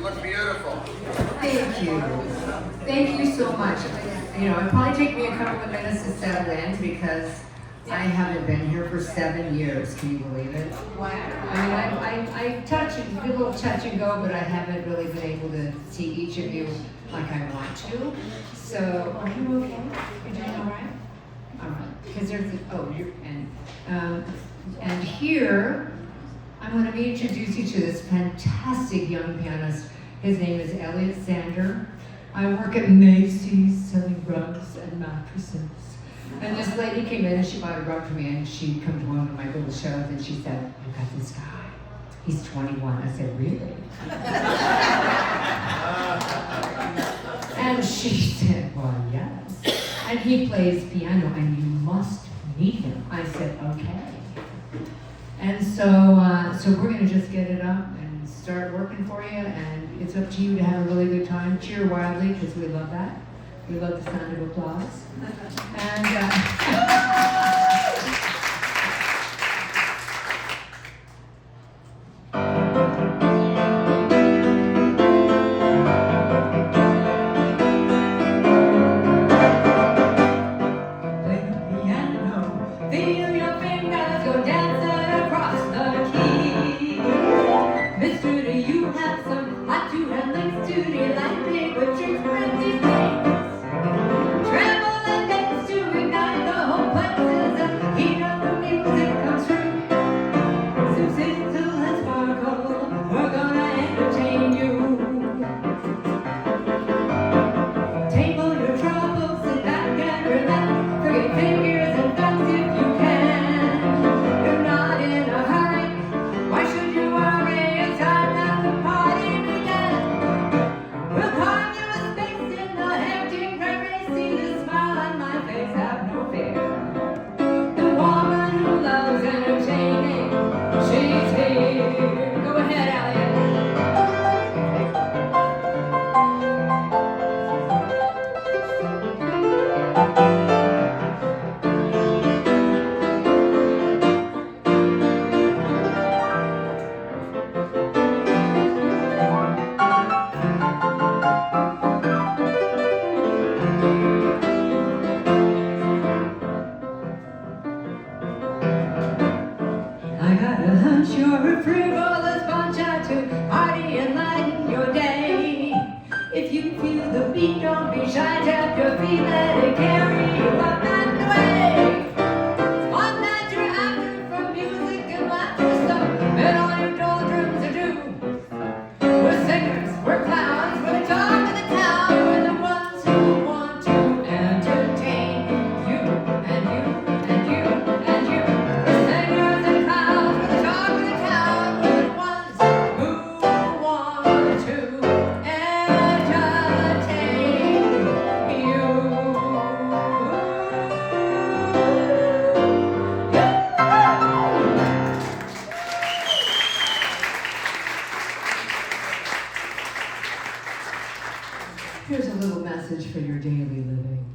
look beautiful. Thank you. Thank you so much. You know, it'll probably take me a couple of minutes to settle in because I haven't been here for 7 years. Can you believe it? Wow. I mean, I touch, a little touch and go, but I haven't really been able to see each of you like I want to. So, are you okay? You're doing all right? All right. Because there's, and here, I'm going to introduce you to this fantastic young pianist. His name is Elliot Sander. I work at Macy's selling rugs and mattresses. And this lady came in and she bought a rug for me and she'd come to one of my little shows and she said, "I've got this guy. He's 21. I said, "Really?" And she said, "Well, yes. And he plays piano and you must meet him." I said, "Okay." And so we're going to just get it up and start working for you, and it's up to you to have a really good time. Cheer wildly, because we love that. We love the sound of applause. And I got a hunch you're a frivolous bunch out to party and lighten your day. If you feel the beat, don't be shy, tap your feet, let it carry you up and away. One night you're after from music and laughter, so bet all your doldrums are due. We're singers, we're clowns, we're the talk of the town, we're the ones who want to entertain you and you and you and you. We're singers and clowns, we're the talk of the town, we're the ones who want to entertain you. Here's a little message for your daily living.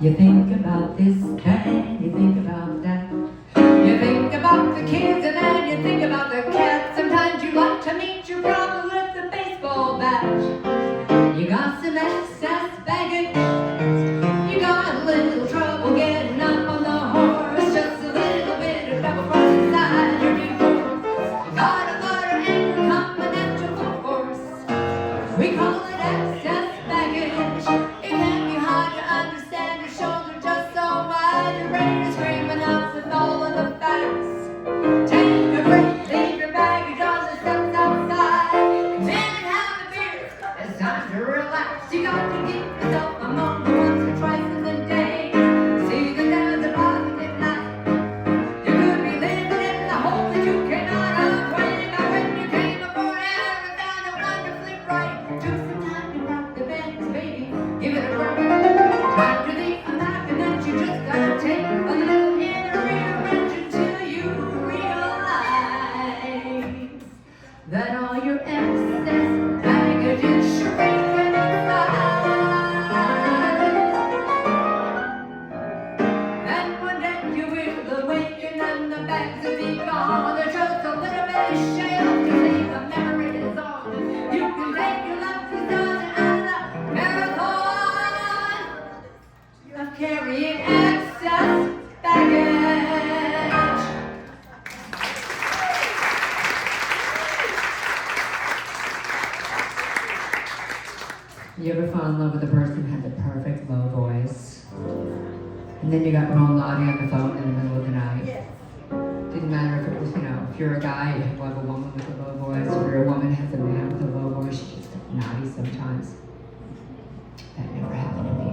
You think about this and you think about that. You think about the kids and then you think about the cats. Sometimes you like to meet your problem with the baseball bat. You got some excess baggage. You got a little trouble getting up on the horse. Just a little bit of double cross inside your divorce. You got a lot of anger coming at you full force. We call it excess baggage. It can be hard to understand, your shoulders just so wide. Your brain is screaming out with all of the facts. Take a break, leave your baggage on the steps outside. Come in and have a beer, it's time to relax. You got to give yourself a moment. when you will awaken and the bags will be gone. There's just a little bit of shell to leave the memories on. You can take your lucky stars and the marathon of carrying excess baggage. You ever fall in love with a person who had the perfect low voice? And then you got Ron Lottie on the phone in the middle of the night. Yes. Didn't matter if it was, if you're a guy, you have a woman with a low voice, or you're a woman has a man with a low voice, she gets naughty sometimes. That never happened to me.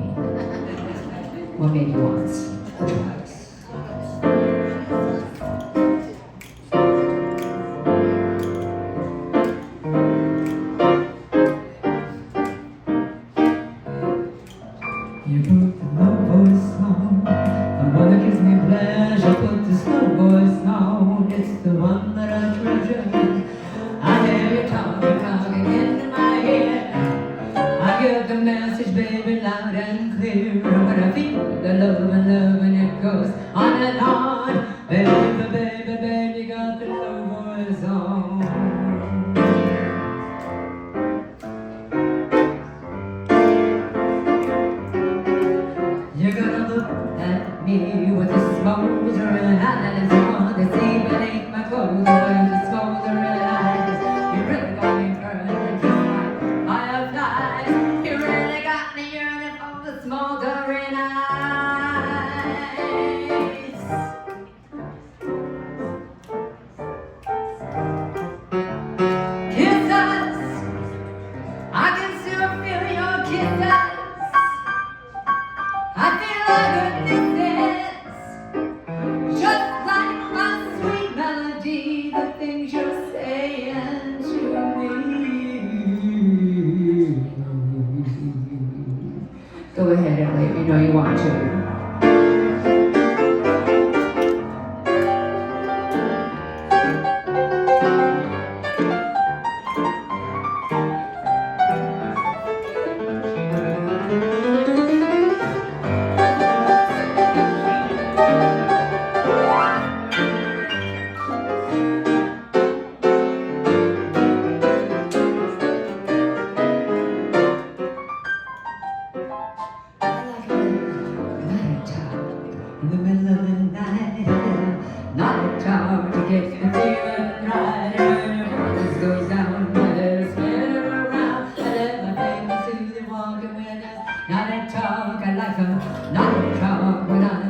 Well, maybe once or twice. You put the low voice on, the one that gives me pleasure. Put the slow voice on, it's the one that I treasure. I hear you talking into my head. I give the message, baby, loud and clear. When I feel the love and it goes on and on. Baby, baby, baby, got the low voice on. You're gonna look at me with a smoldering eyes. You wanna see beneath my clothes with a smoldering eyes. You really got me burning just like fireflies. You really got me yearning for the smoldering eyes. Kiss us, I can still feel your kisses. I feel like goodness is just like my sweet melody, the things you're saying to me. Go ahead and let me know you want to. In the middle of the night, not a time to get the feeling right. When your voice goes down, let it spin around. I let my fingers do the walking when there's not a talk. I like some not a talk when I'm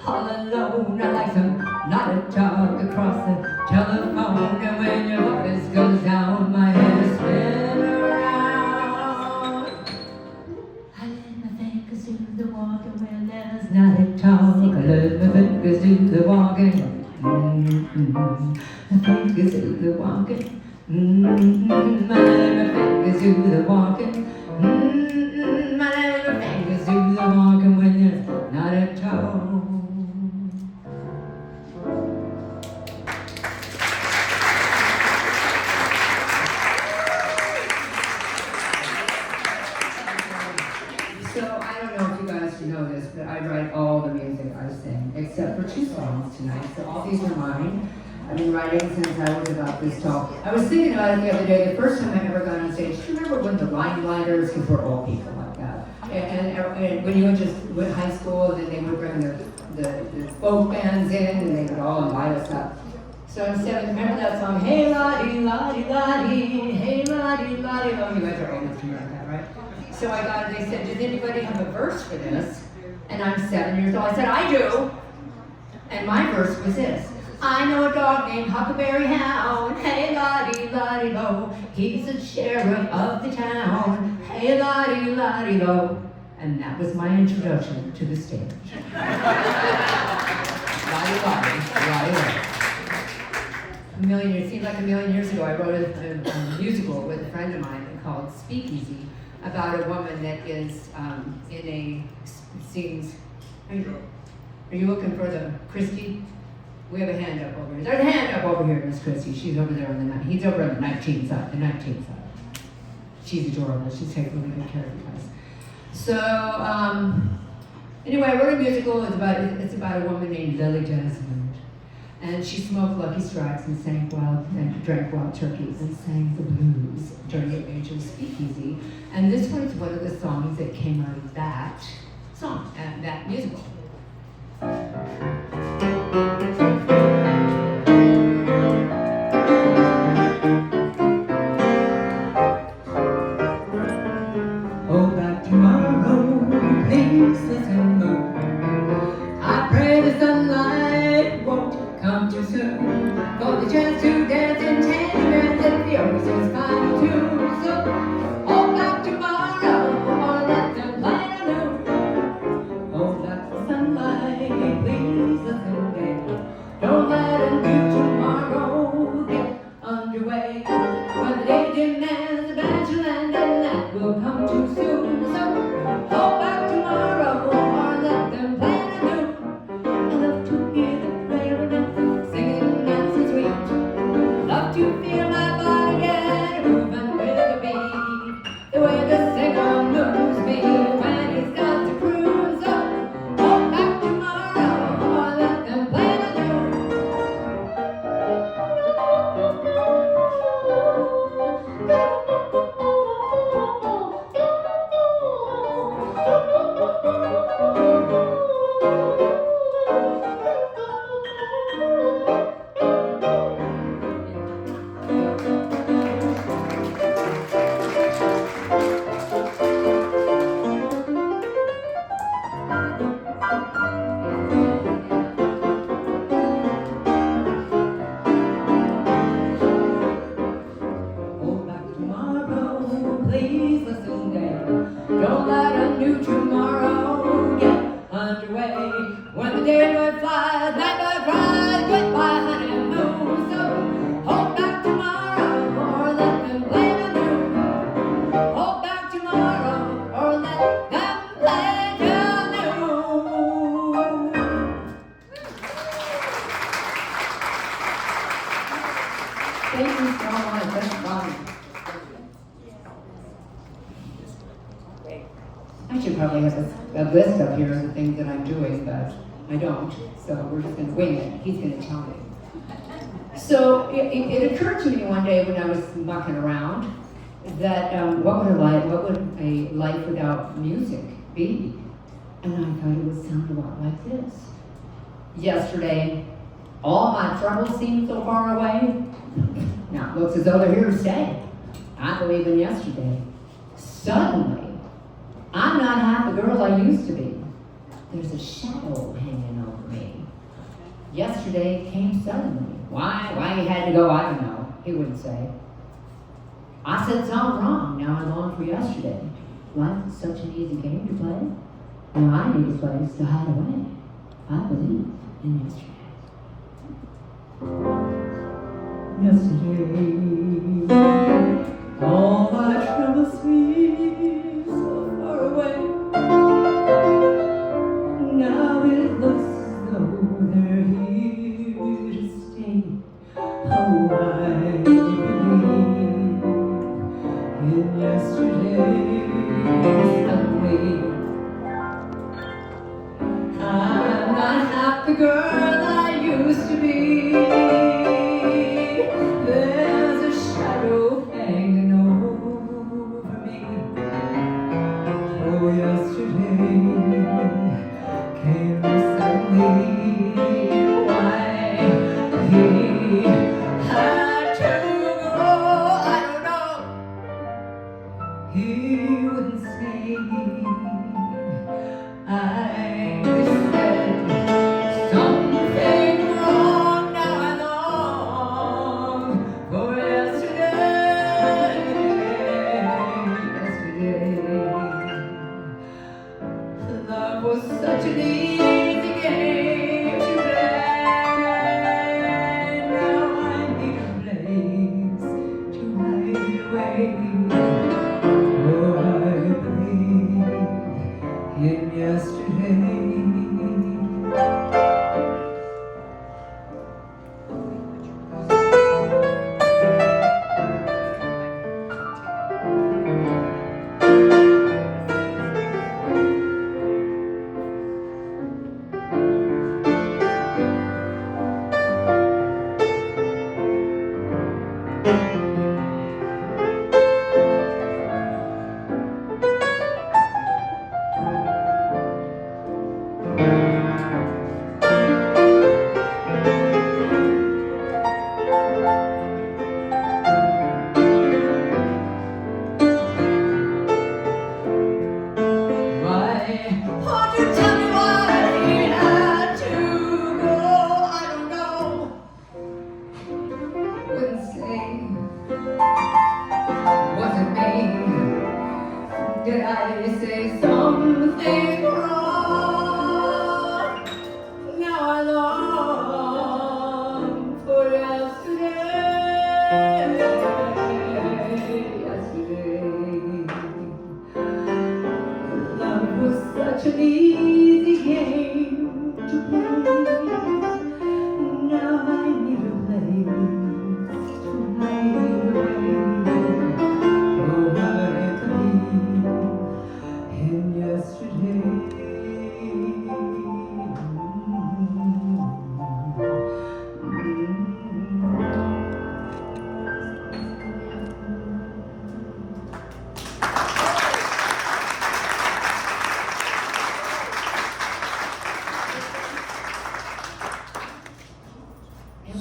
all alone. I like some not a talk across the telephone. And when your voice goes down, my head spin around. I let my fingers do the walking when there's not a talk. I let my fingers do the walking. My fingers do the walking. I let my fingers do the walking. I let my fingers do the walking when there's not a talk. So I don't know if you guys know this, but I write all the music I sing, except for 2 songs tonight. So all these are mine. I've been writing since I was about this tall. I was thinking about it the other day, the first time I ever got on stage. Do you remember when the Linelighters, because we're all people like that, and when you went high school, and then they would bring the folk bands in, and they would all invite us up. So instead of, remember that song, Hey Lottie, Lottie, Lottie, Hey Lottie, Lottie, oh, you guys are old enough to remember that, right? So I got it, they said, does anybody have a verse for this? And I'm 7 years old. I said, I do. And my verse was this. I know a dog named Huckleberry Hound. Hey Lottie, Lottie, lo. He's the sheriff of the town. Hey Lottie, Lottie, lo. And that was my introduction to the stage. Lottie, Lottie, Lottie, lo. It seemed like a million years ago, I wrote a musical with a friend of mine called Speakeasy about a woman that is sings. Are you looking for the Christie? We have a hand up over here. There's a hand up over here, Miss Christie. She's over there on the he's over on the 19th side. The 19th side. She's adorable. She's taking really good care of you guys. So Anyway, I wrote a musical. It's about a woman named Lily Desmond, and she smoked Lucky Strikes and drank wild turkeys and sang the blues during the age of speakeasy. And this was one of the songs that came out of that song and that musical. Oh, back tomorrow, please listen, moon. I pray the sunlight won't come too soon for the chance to dance in tangerines and the ocean's final tune. So, hold back tomorrow, or let the light anew. Hold back the sunlight, please listen, babe. Don't let a new tomorrow get underway. When the day demands a bachelor and that will come too soon. So, hold back tomorrow, or let them plan anew. I love to hear the prayer and anthem singing nice and sweet. Love to feel my body get moving with a beat. The way the singer moves me when he starts to cruise. So, hold back tomorrow, or let them plan anew. Hold back tomorrow, please listen, Dave. Don't let a new tomorrow get underway. When the daylight flies, night cries, goodbye honeymoon. So hold back tomorrow, or let them plan anew. Hold back tomorrow, or let them plan anew. Thank you so much. That's fun. I should probably have a list up here of the things that I'm doing, but I don't. So we're just going to wing it. He's going to tell me. So it occurred to me one day when I was mucking around that what would a life without music be? And I thought it would sound a lot like this. Yesterday, all my troubles seem so far away. Now it looks as though they're here to stay. I believe in yesterday. Suddenly, I'm not half the girl I used to be. There's a shadow hanging over me. Yesterday came suddenly. Why he had to go, I don't know. He wouldn't say. I said something wrong. Now I long for yesterday. Life is such an easy game to play. Now I need a place to hide away. I believe in yesterday. Yesterday, all my troubles seem so far away. Now it looks as though they're here to stay. Oh, I believe in yesterday. Suddenly, I'm not half the girl I used to be. There's a shadow hanging over me. Oh, yesterday came suddenly. Why he had to go, I don't know. He wouldn't say. I said something wrong. Now I long for yesterday. Yesterday, love was such an easy game.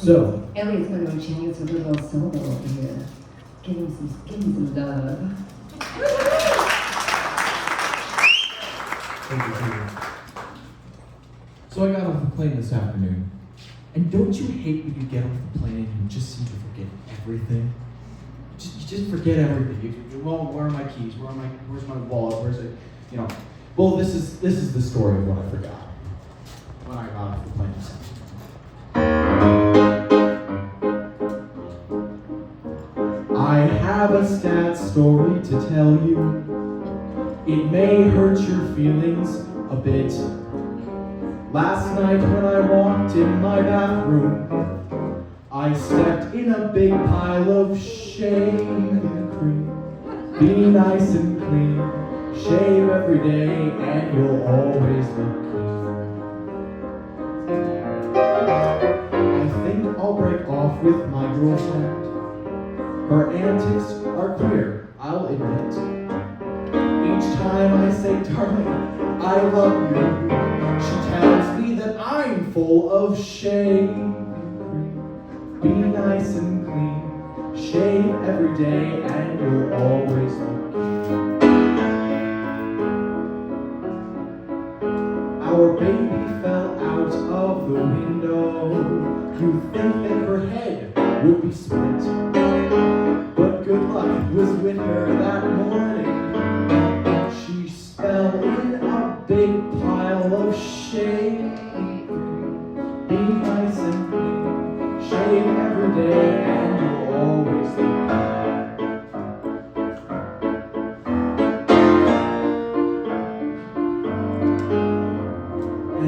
So, Elliot's going to chance a little solo over here. Give him some love. thank you. So I got off the plane this afternoon, and don't you hate when you get off the plane and you just seem to forget everything? You just forget everything. Well, where are my keys? Where's my wallet? Where's it? You know. Well, this is the story of what I forgot when I got off the plane this afternoon. I have a sad story to tell you. It may hurt your feelings a bit. Last night when I walked in my bathroom, I stepped in a big pile of shame and cream. Be nice and clean, shave every day, and you'll always look clean. I think I'll break off with my girlfriend. Her antics are queer, I'll admit. Each time I say, darling, I love you, she tells me that I'm full of shame and cream. Be nice and clean, shave every day, and you'll always look cute. Our baby fell out of the window. You'd think that her head would be split. But good luck was with her that morning. She fell in a big pile of shame. Be nice and clean, shave every day, and you'll always look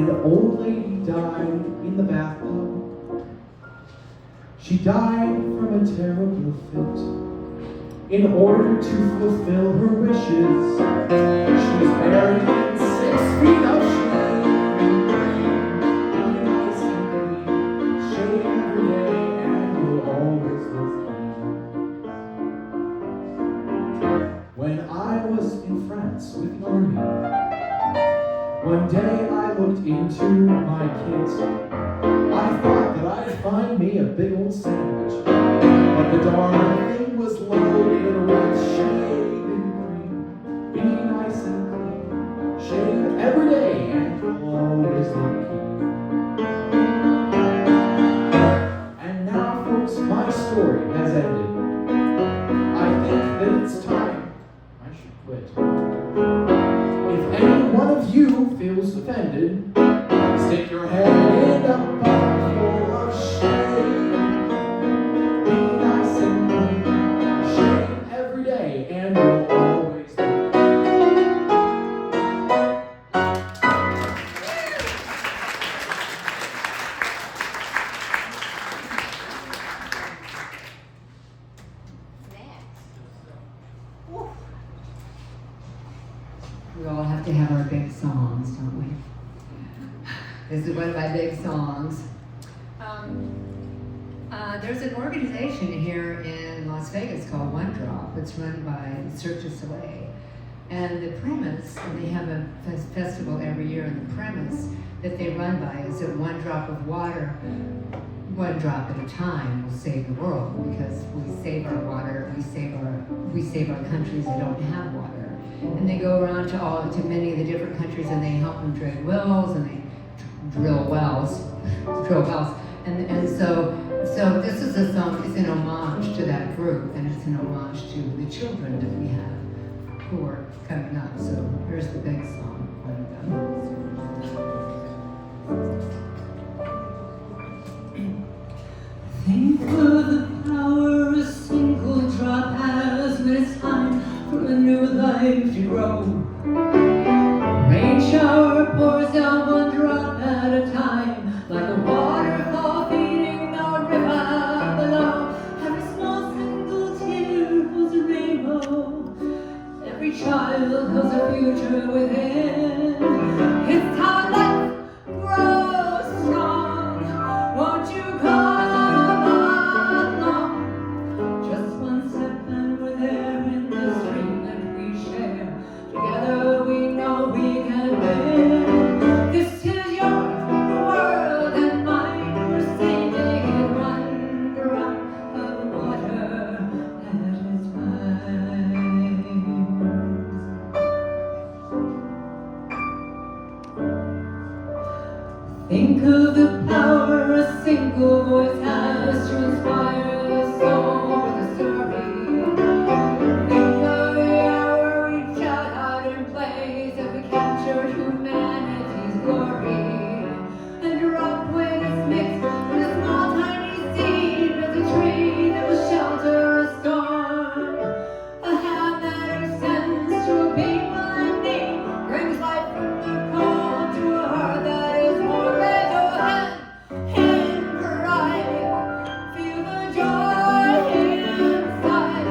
good. An old lady died in the bathtub. She died from a terrible fit. In order to fulfill her wishes, she was buried in 6 feet of shame. Be nice and clean, shave every day, and you'll always look clean. When I was in France with the army, one day I looked into my kit. I thought that I'd find me a big old sandwich, but the darn thing was loaded with shaving cream. Be nice and clean, shave every day, and you'll always look clean. And now, folks, my story has ended. I think that it's time I should quit. If any one of you feels offended, stick your head in a bucket full of shame. Be nice and clean, shave every day, and you'll always look We all have to have our big songs, don't we? This is one of my big songs. There's an organization here in Las Vegas called One Drop. It's run by Cirque du Soleil. And the premise, and they have a festival every year, and the premise that they run by is that one drop of water, one drop at a time, will save the world, because we save our water, we save our countries that don't have water. And they go around to many of the different countries, and they help them drill wells, and they drill wells. And so this is a song, it's an homage to that group, and it's an homage to the children that we have who are coming up. So here's the big song, one of them. Think of the power a single drop has when it's time for a new life to grow. Rain shower pours down one drop at a time, like a waterfall feeding the river below. Every small single tear holds a rainbow. Every child holds a future within. It's how life grows strong. Won't you come on? Think of the power a single voice has to inspire the soul with a story. Think of the hour we shout out in place as we capture humanity's glory. And drop when it's mixed with a small tiny seed of the tree that will shelter a storm. A hand that extends to a people in need brings life from the cold to a heart that is more red or hand in crying. Feel the joy inside.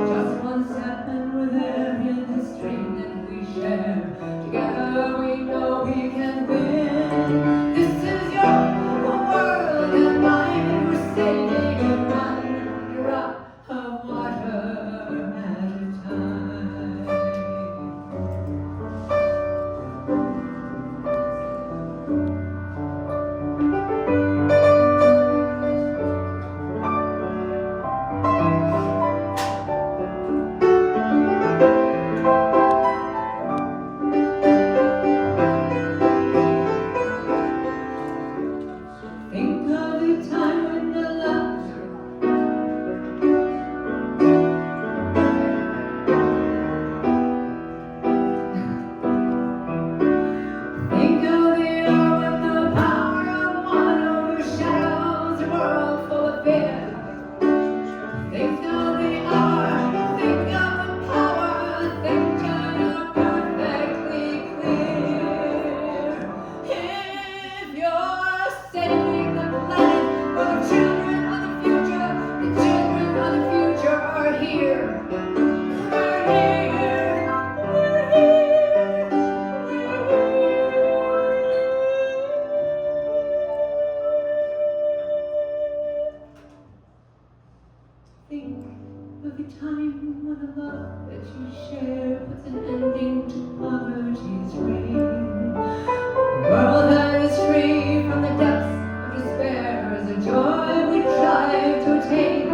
Just one second with every this dream that we share. Together we know we can win. This is your world and mine. We're saving it one drop of water at a time. Think of the time when the love Think of the hour when the power of one overshadows a world full of fear. Think of the hour, think of the power, think China perfectly clear. If you're saving the planet for the children of the future, the children of the future are here. We're here, we're here, we're here. Think of the time when the love that you share puts an ending to poverty's reign. A world that is free from the depths of despair is a joy we strive to attain.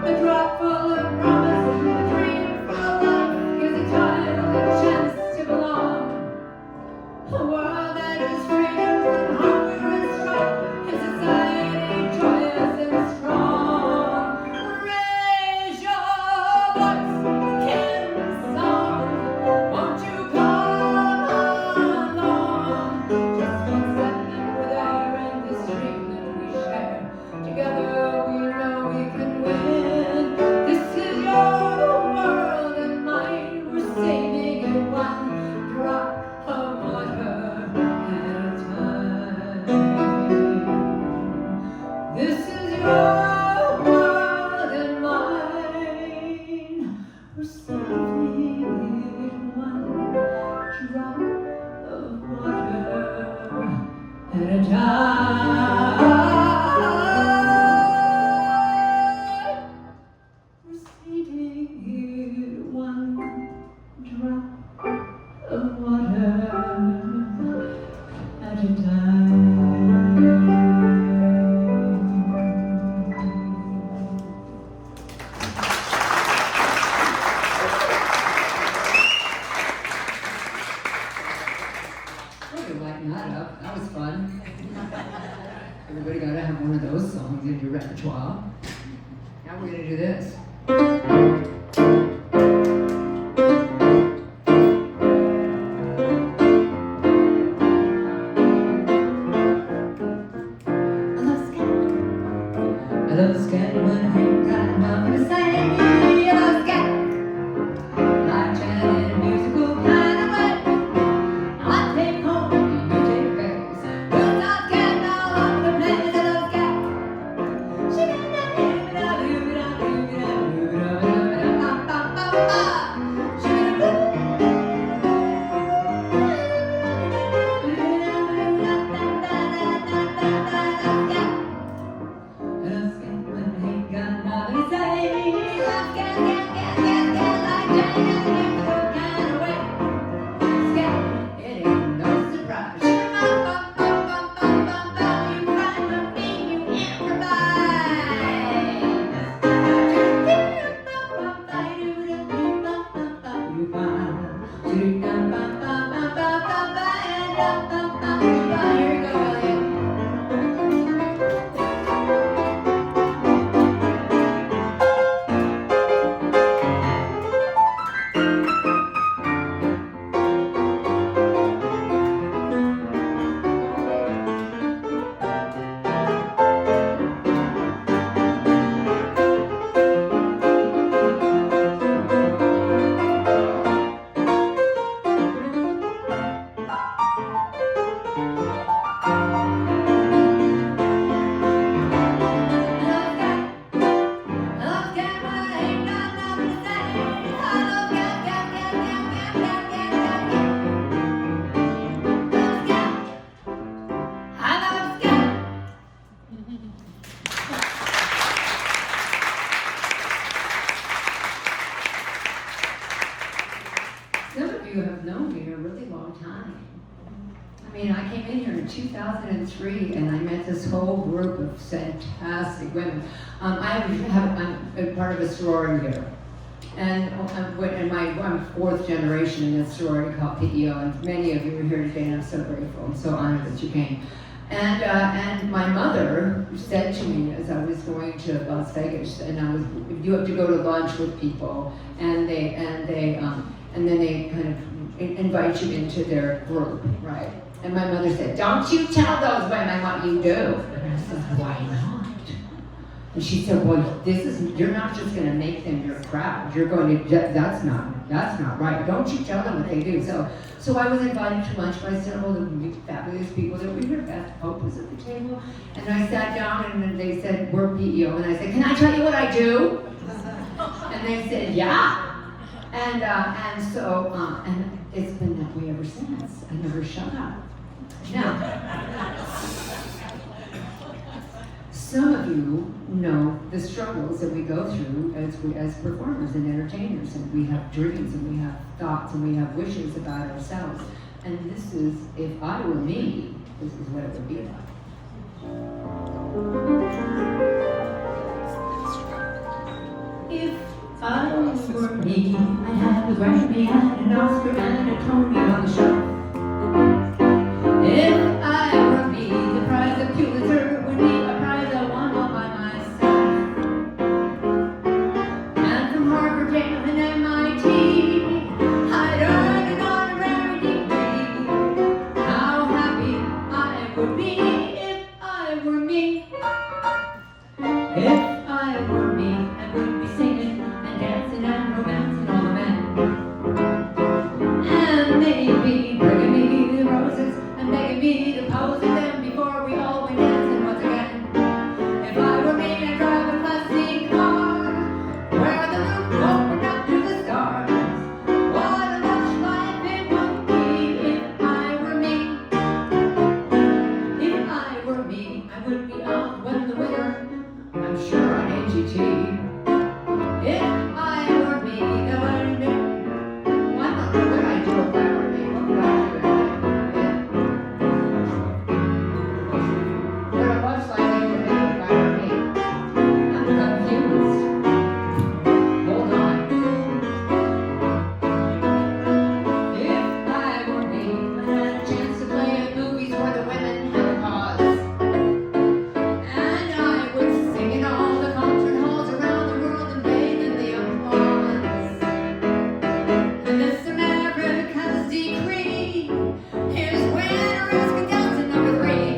A drop full of promise, a dream full of life gives a child a chance to belong. A world that is freedom from hunger and strife, a society joyous and strong. Raise your voice in song, won't you come along? Just one second with air and this dream that we share. Together we know we can win. This is your world and mine. We're saving it one drop of water at a time. This is your world and mine. We're saving it one drop of water at a time. We're saving it one drop of water at a time. Well, you lighten that up. That was fun. Everybody gotta have one of those songs in your repertoire. Now we're gonna do this. I love scat when I ain't got nothing to say. I love scat. Like chatting in a musical kind of way. I take home, you take bass. We'll not scat all over the place. I love scat. And I scat when I ain't got nothing to say. in 2003, and I met this whole group of fantastic women. I'm part of a sorority here. And I'm fourth generation in this sorority called PEO, and many of you are here today, and I'm so grateful. I'm so honored that you came. And my mother said to me as I was going to Las Vegas, and you have to go to lunch with people, and then they kind of invite you into their group, right? And my mother said, "Don't you tell those women what you do." And I said, "Why not?" And she said, "Well, you're not just going to make them your crowd. You're going to, that's not right. Don't you tell them what they do." So I was invited to lunch by several of the fabulous people that were here. Beth Pope was at the table. And I sat down and then they said, "We're PEO." And I said, "Can I tell you what I do?" And they said, "Yeah." And it's been that way ever since. I never shut up. Now, some of you know the struggles that we go through as performers and entertainers, and we have dreams and we have thoughts and we have wishes about ourselves. And this is, if I were me, this is what it would be like. If I were me, I'd have a Grammy and an Oscar and a Tony on the shelf. If I were me, the prize of Pulitzer would be a prize I won all by myself. And from Harvard, Yale, and MIT, I'd earn an honorary degree. How happy I would be if I were me. If I were me, I would be singing and dancing and romancing all the men. And maybe bringing me the roses and begging me to pose with them before we all went dancing once again. If I were me, I'd drive a classy car where the roof opened up to the stars. What a lush life it would be if I were me. If I were me, I would be out when the winter, I'm sure on AGT. If I were me, I wouldn't know. Well, I don't know what I'd do if I were me. What would I do? What a lush life it would be if I were me. I'm confused. Hold on. If I were me, I had a chance to play at movies where the women have a cause. And I would sing in all the concert halls around the world and bathe in the applause. And this America's decree is winner is contestant number 3.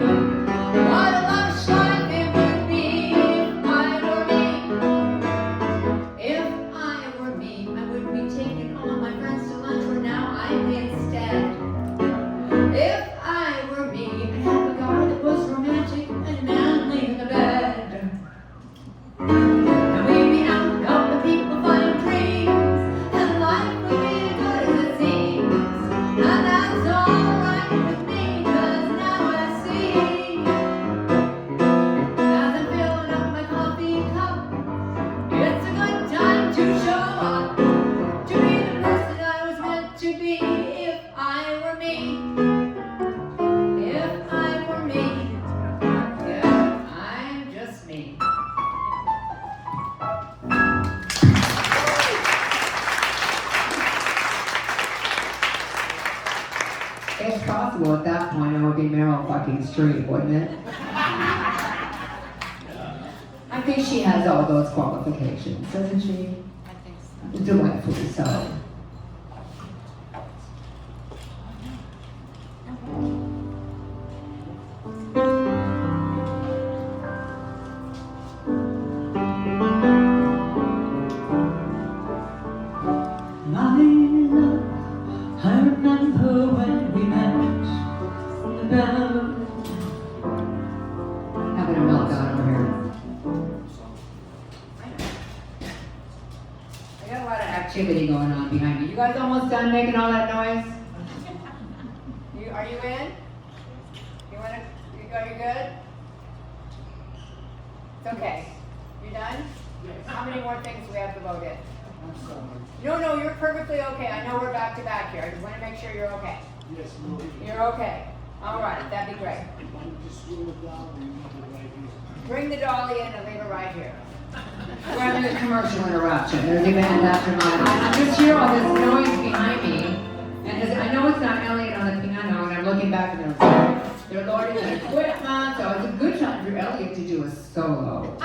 What a lush life it would be if I were me. If I were me, I would be taking all my friends to lunch where now I'm instead. If I were me, I'd have a guy that was romantic and manly in the bed. And we'd be out helping people find dreams, and life would be as good as it seems. And that's alright with me, 'cause now I see, as I'm filling up my coffee cup, it's a good time to show up, to be the person I was meant to be if I were me. If I were me, yeah, I'm just me. It's possible at that point I would be Meryl fucking Streep, wouldn't it? I think she has all those qualifications, doesn't she? I think so. Delightfully so. My love, I remember when we met. Having a meltdown over here. I got a lot of activity going on behind me. You guys almost done making all that noise? Are you in? You good? It's okay. You done? Yes. How many more things do we have to vote in? I'm sorry. No, you're perfectly okay. I know we're back to back here. I just want to make sure you're okay. Yes, we'll be. You're okay. All right, that'd be great. Bring the dolly in and leave her right here. We're having a commercial interruption. There's a band after mine. I'm just hear all this noise behind me. And I know it's not Elliot on the piano, and I'm looking back and they're loading the equipment, so it's a good time for Elliot to do a solo.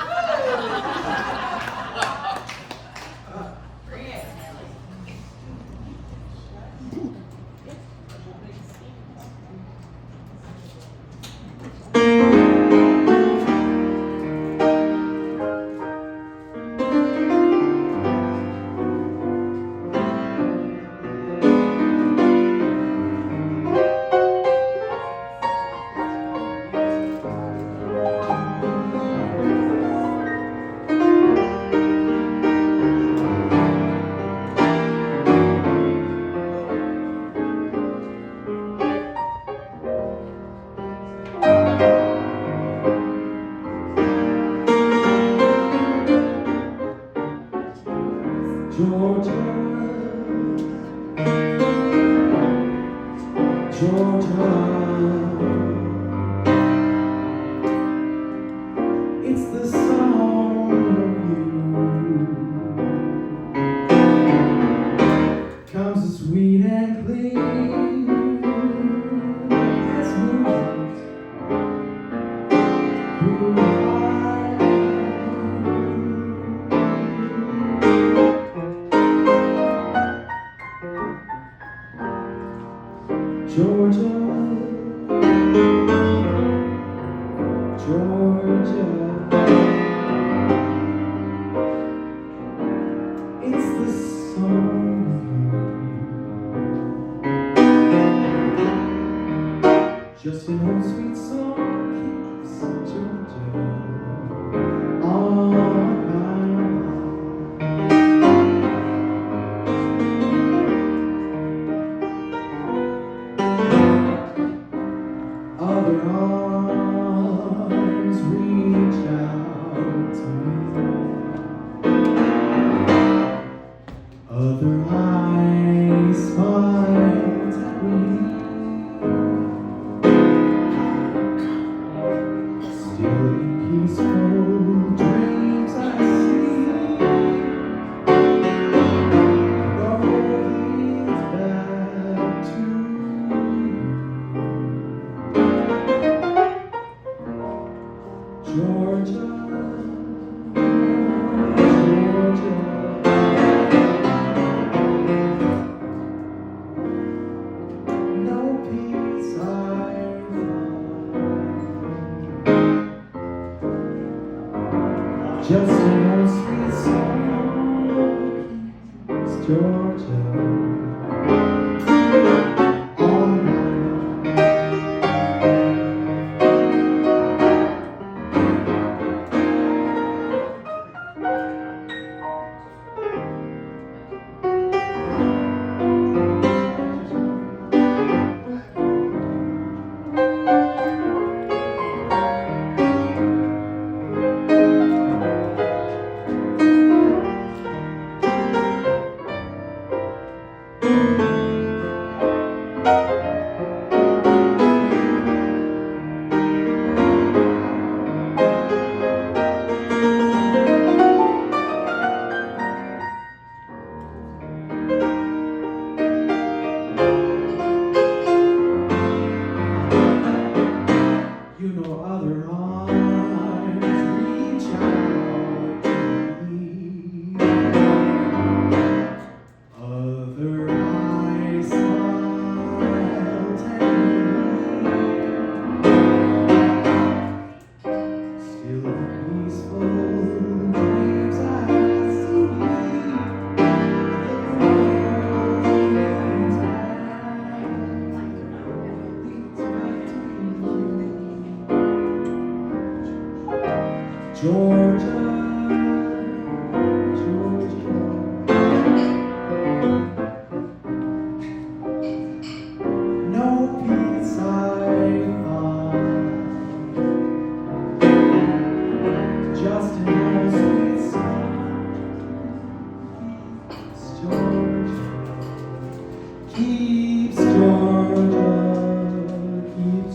Georgia, Georgia, it's the song of you, comes as sweet and clear as moonlight through the Georgia, Georgia, it's the song of you. Just an old sweet song keeps Georgia on my mind. Other arms reach out to me. Other eyes smile at me. Still in peaceful dreams I see. Road leads back to Georgia, Georgia, no peace I find. Just an old sweet song keeps Georgia on my mind. You know other arms reach out to me. Other eyes smile tenderly. Still in peaceful dreams I see. The road leads back to Georgia, Georgia, no peace I find. Just an old sweet song keeps Georgia, keeps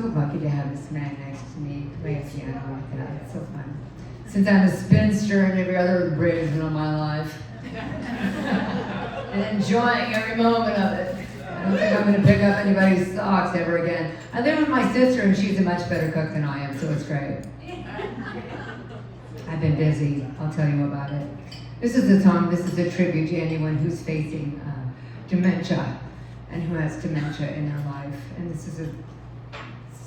so lucky to have this man next to me play a piano like that. It's so fun. Since I'm a spinster and every other abrasion of my life. And enjoying every moment of it. I don't think I'm going to pick up anybody's socks ever again. I live with my sister and she's a much better cook than I am, so it's great. I've been busy. I'll tell you about it. This is a song, this is a tribute to anyone who's facing dementia and who has dementia in their life. And this is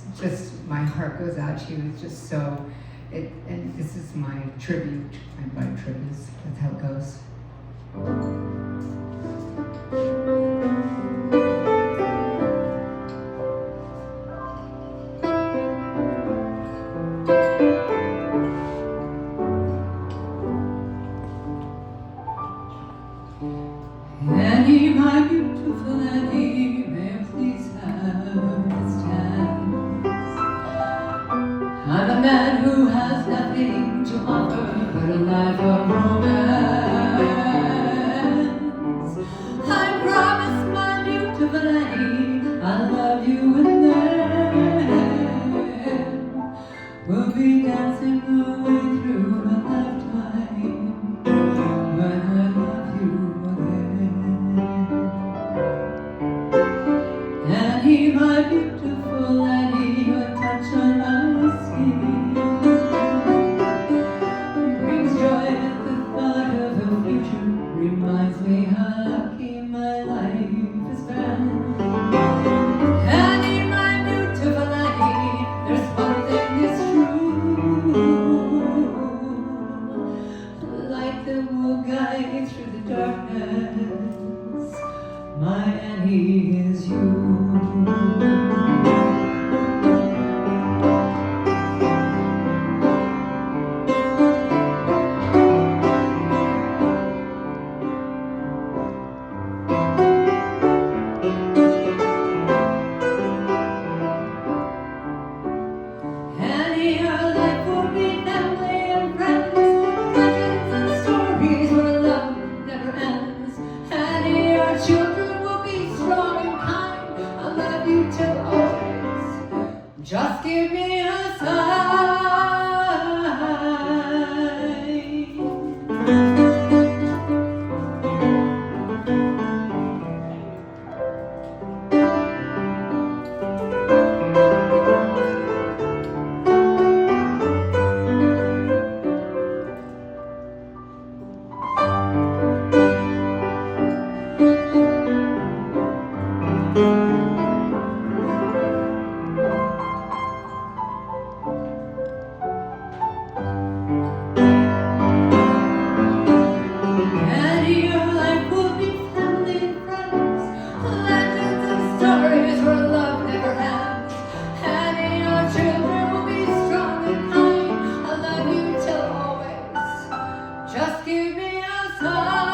it's just, my heart goes out to you. It's just so, and this is my tribute. I invite tributes. That's how it goes. Annie, my beautiful Annie, may I please have this chance? I'm a man who has nothing to offer but a life of romance. I promise, my beautiful Annie, I'll love you and then we'll be dancing our way through a lifetime when I love you again. Annie, my beautiful Annie, your touch on my skin brings joy at the thought of the future, reminds me how lucky my life has been. Annie, my beautiful Annie, there's one thing is true, light that will guide through the darkness, my Annie is you. Annie, your life will be family and friends, legends and stories where love never ends. Annie, your children will be strong and kind. I'll love you till always. Just give me a sign. Annie, your life will be family and friends, legends and stories where love never ends. Annie, your children will be strong and kind. I'll love you till always. Just give me a sign.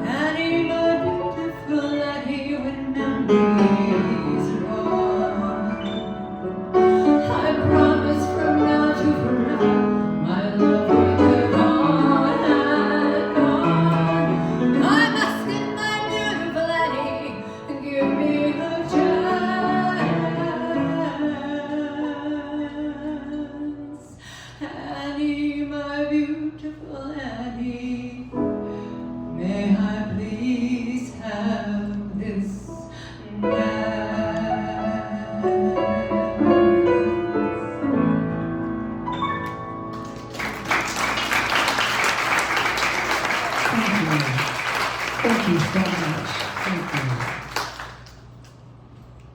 Annie, my beautiful Annie, when memories are gone, I promise from now to forever, my love will live on and on. I'm asking my beautiful Annie, give me a chance. Annie, my beautiful Annie, may I please have this dance? Thank you. Thank you so much. Thank you.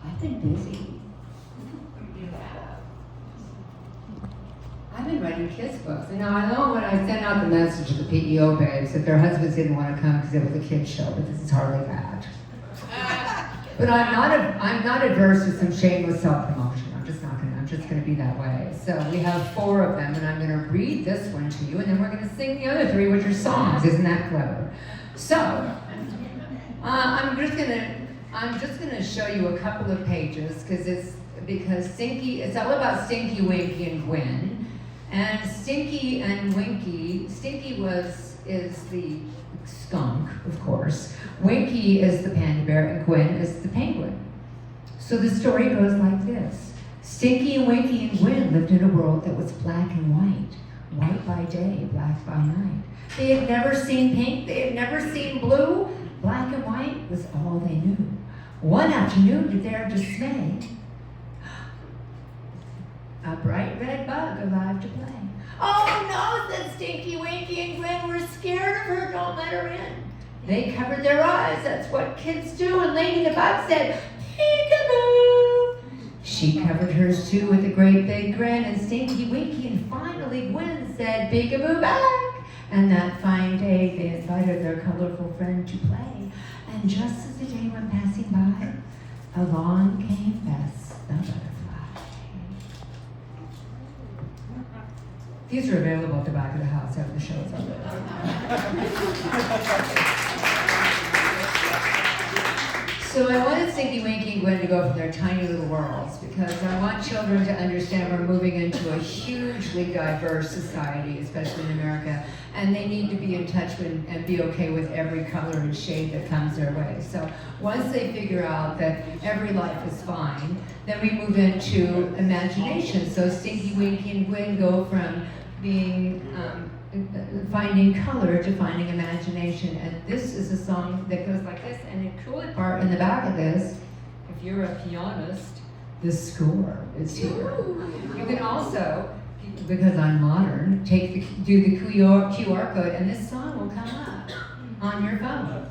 I've been busy. I've been writing kids' books. And now I know when I sent out the message to the PEO babes that their husbands didn't want to come because it was a kids' show, but this is hardly that. But I'm not adverse to some shameless self-promotion. I'm just gonna be that way. So we have 4 of them, and I'm gonna read this one to you, and then we're gonna sing the other 3, which are songs. Isn't that clever? So I'm just gonna show you a couple of pages because Stinky. It's all about Stinky, Winky, and Gwen. And Stinky and Winky. Stinky is the skunk, of course. Winky is the panda bear, and Gwen is the penguin. So the story goes like this. Stinky and Winky and Gwen lived in a world that was black and white. White by day, black by night. They had never seen pink, they had never seen blue. Black and white was all they knew. One afternoon, to their dismay, a bright red bug arrived to play. Oh no, said Stinky, Winky, and Gwen. We're scared of her, don't let her in. They covered their eyes, that's what kids do, and Lady the Bug said, peekaboo. She covered hers too with a great big grin, and Stinky, Winky, and finally Gwen said, peekaboo back. And that fine day, they invited their colorful friend to play. And just as the day went passing by, along came Bess the butterfly. These are available at the back of the house after the show is over. So I wanted Stinky, Winky, and Gwen to go from their tiny little worlds because I want children to understand we're moving into a hugely diverse society, especially in America, and they need to be in touch with and be okay with every color and shade that comes their way. So once they figure out that every life is fine, then we move into imagination. So Stinky, Winky, and Gwen go from being finding color to finding imagination, and this is a song that goes like this. And the cool part in the back of this, if you're a pianist, the score is here. You can also, because I'm modern, do the QR code, and this song will come up on your phone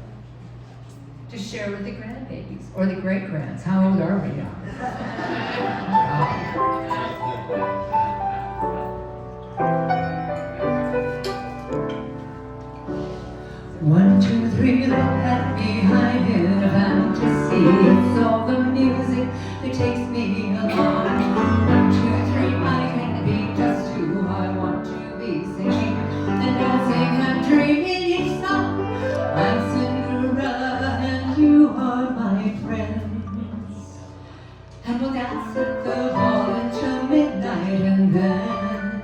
to share with the grandbabies or the great grands. How old are we now? 1, 2, 3, look at me, I'm in a fantasy. It's all the music that takes me along. 1, 2, 3, I can be just who I want to be, singing and dancing and dreaming each song. I'm Cinderella and you are my friends, and we'll dance at the ball until midnight, and then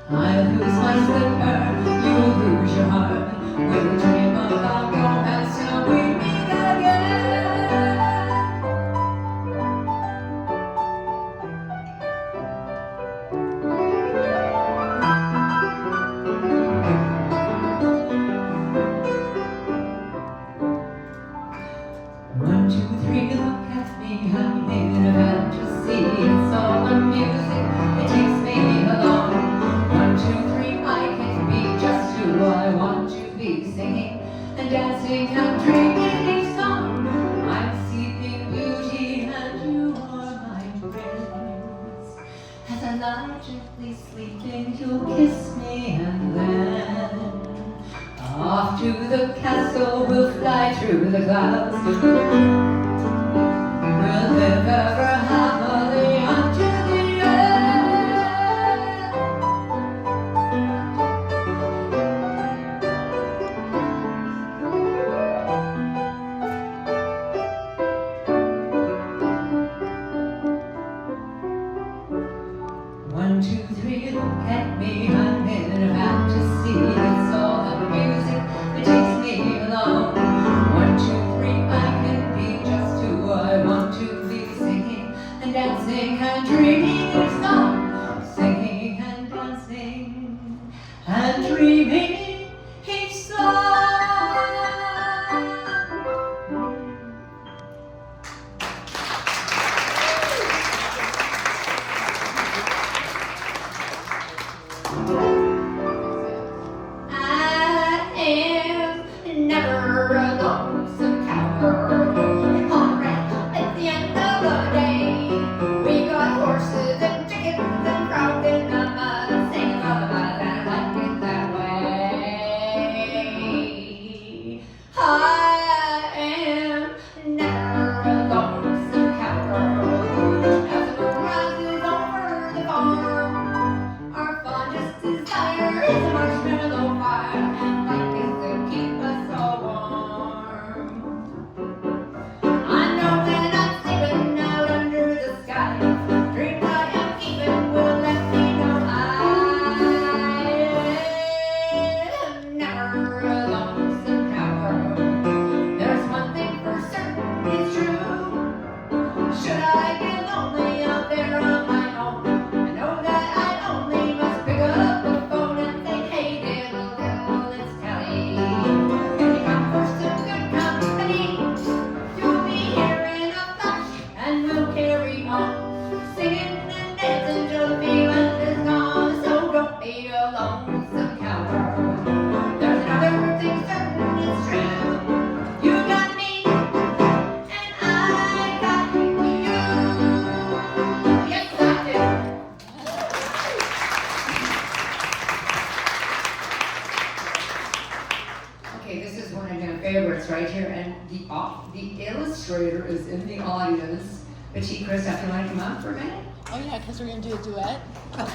I'll lose my slipper, you'll lose your heart. We'll dream about romance till we meet again. One, two, three, look at me, I'm in a fantasy. It's all the music that takes me along. 1, 2, 3, I can be just who I want to be, singing and dancing and dreaming each song. I'm seeking beauty and you are my friends. As I lie gently sleeping, you'll kiss me, and then off to the castle we'll fly through the clouds. We'll live ever happily until the end. 1, 2, 3, look at me, I'm in a fantasy. It's all the music that takes me along. 1, 2, 3, I can be Betty, Krista, if you want to come up for a minute? Oh yeah, because we're gonna do a duet.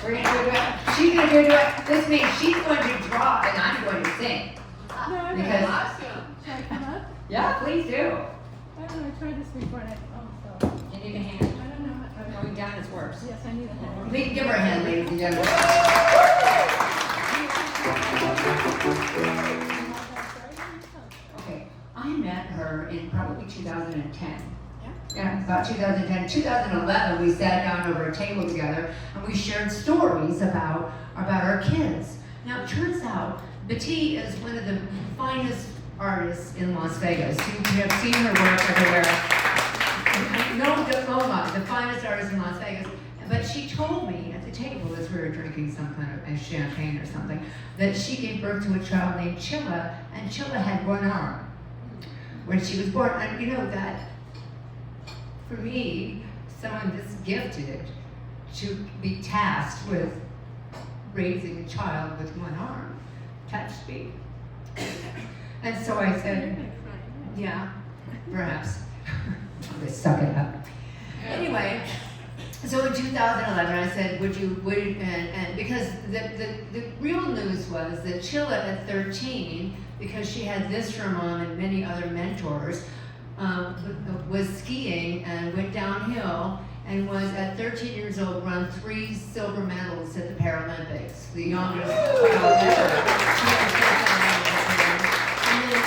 We're going to do a duet. She's going to do a duet. This means she's going to draw and I'm going to sing. No, I'm Because- awesome. Should I come up? Yeah, please do. I don't know, I tried this before and I, oh, so. You need a hand. I don't know. Going down is worse. Yes, I need a hand. Please give her a hand, ladies and gentlemen. Okay, I met her in probably 2010. Yeah, about 2010. 2011, we sat down over a table together and we shared stories about our kids. Now, it turns out Betty is one of the finest artists in Las Vegas. You have seen her work everywhere. No diploma, the finest artist in Las Vegas. But she told me at the table as we were drinking some kind of champagne or something, that she gave birth to a child named Chilla, and Chilla had one arm when she was born. And you know that, for me, someone this gifted to be tasked with raising a child with one arm touched me. And so I said, yeah, perhaps. They suck it up. Anyway, so in 2011, I said, and because the real news was that Chilla at 13, because she had this from mom and many other mentors, was skiing and went downhill and was at 13 years old won 3 silver medals at the Paralympics, the youngest child ever. And then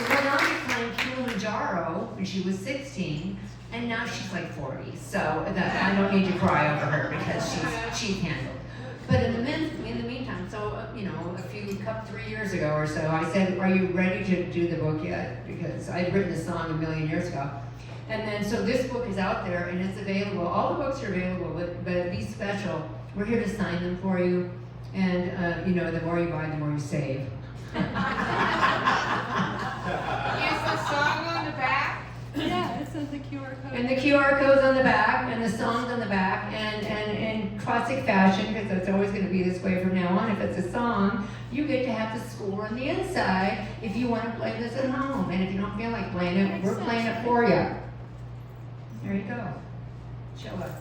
went on to climb Kilimanjaro when she was 16, and now she's like 40. So I don't need to cry over her because she's handled. But in the meantime, so 3 years ago or so, I said, "Are you ready to do the book yet?" Because I'd written the song a million years ago. And then so this book is out there and it's available. All the books are available, but be special. We're here to sign them for you, and the more you buy, the more you save. Is the song on the back? Yeah, it says the QR code. And the QR code's on the back, and the song's on the back, and in classic fashion, because it's always going to be this way from now on, if it's a song, you get to have the score on the inside if you want to play this at home. And if you don't feel like playing it, we're playing it for you. There you go. Show us.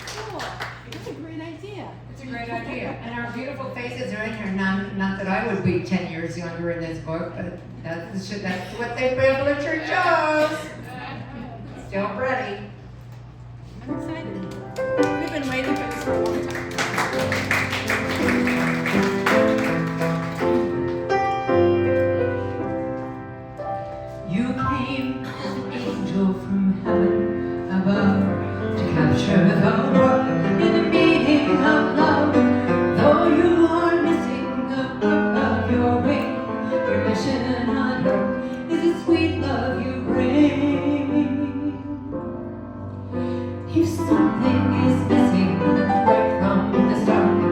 Cool. That's a great idea. It's a great idea. And our beautiful faces are in here. Not that I would be 10 years younger in this book, but that's what the literature shows. Still pretty. I'm excited. We've been waiting for this for a long time. You came as an angel from heaven above to capture the world in the meaning of love. Though you are missing above your wing, your mission on earth is a sweet love you bring. If something is missing right from the start, it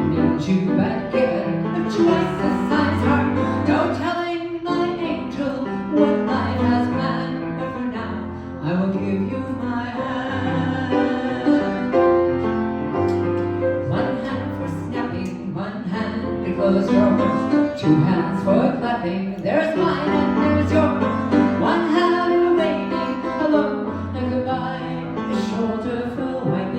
means you had given a choice a size heart. No telling my angel what life has planned, but for now I will give you my hand. One hand for snapping, one hand to close yours, 2 hands for clapping. There's mine and there's yours. One hand for waving hello and goodbye, a shoulder for waving.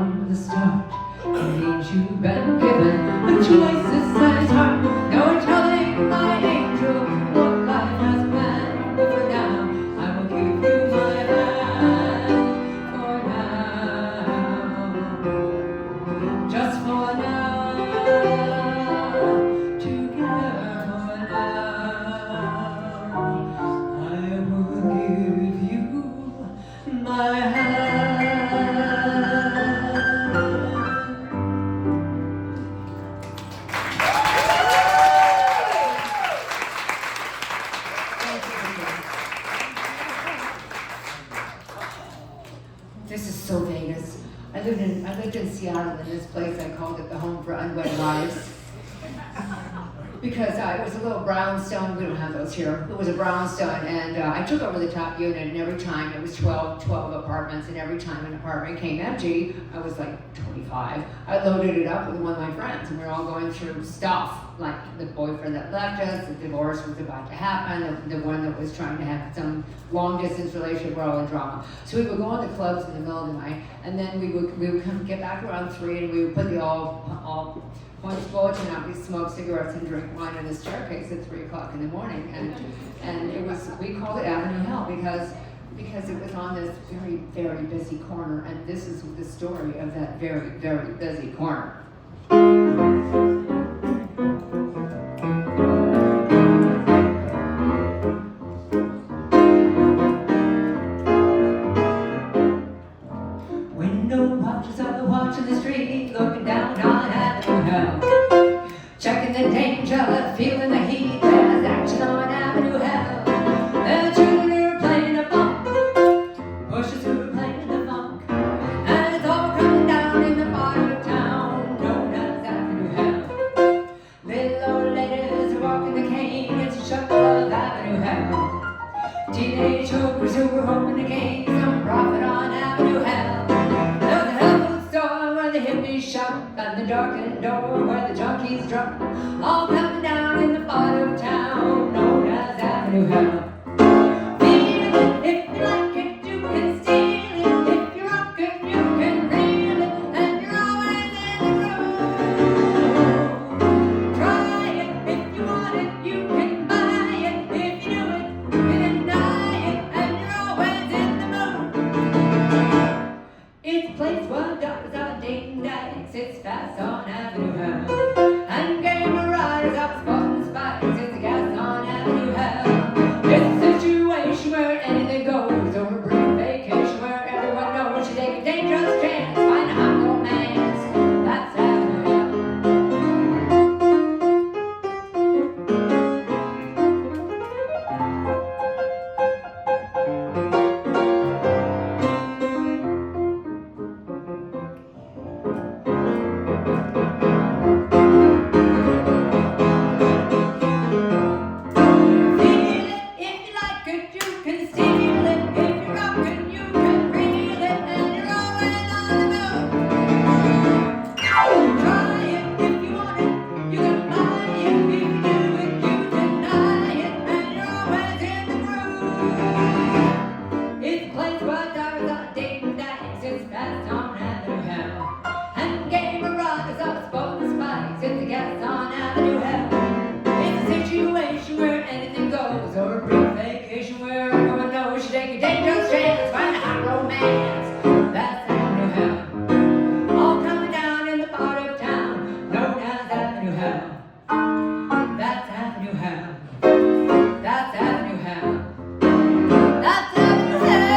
from the start. Ain't you been given a choice this size heart? No telling my angel what life has planned. But for now, I will give you my hand. For now, just for now, together for now, I will give you my hand. This is so Vegas. I lived in Seattle in this place. I called it the home for unwed wives. Because it was a little brownstone, we don't have those here. It was a brownstone, and I took over the top unit, and every time it was 12 apartments, and every time an apartment came empty, I was like 25. I loaded it up with one of my friends, and we were all going through stuff, like the boyfriend that left us, the divorce was about to happen, the one that was trying to have some long distance relationship, we're all in drama. So we would go on to clubs in the middle of the night, and then we would come get back around 3, and we would put the all points bulletin out. We smoked cigarettes and drink wine on the staircase at 3 o'clock in the morning, and it was, we called it Avenue Hell because it was on this very, very busy corner, and this is the story of that very, very busy corner. Window watchers are watching the street, looking down on Avenue Hell. Checking the danger, feeling the heat, there's action on Avenue Hell. The children are playing the funk, pushers who are playing the funk, and it's all coming down in the part of town known as Avenue Hell. Little old ladies are walking the cane, it's a shuffle of Avenue Hell. Teenage hookers who are hoping to gain some profit on Avenue Hell. There's a health food store where the hippies shop, and the darkened door where the junkies drop, all coming down in the part of town known as Avenue Hell. Feel it, if you like it, you can steal it. If you rock it, you can reel it, and you're always in the groove. Try it, if you want it, you can buy it. If you do it, you can deny it, and you're always in the mood. It's a place where doctors are dating dykes, it's fast on Avenue Hell. And game riders are spotting spikes, it's the gas on Avenue Hell. It's a situation where anything goes, or a brief vacation where everyone knows you take a dangerous chance, find a hot romance. That's Avenue Hell. Feel it, if you like it, you can steal it. If you're rockin', you can reel it, and you're always on the move. Try it, if you want it, you can buy it. If you do it, you deny it, and you're always in the groove. It's a place where divers are dating dykes, it's fast on Avenue Hell. And game riders are sporting spikes, it's the gas on Avenue Hell. It's a situation where anything goes, or a brief vacation where everyone knows you take a dangerous chance, find a hot romance. That's Avenue Hell. All coming down in the part of town known as Avenue Hell. That's Avenue Hell. That's Avenue Hell. That's Avenue Hell.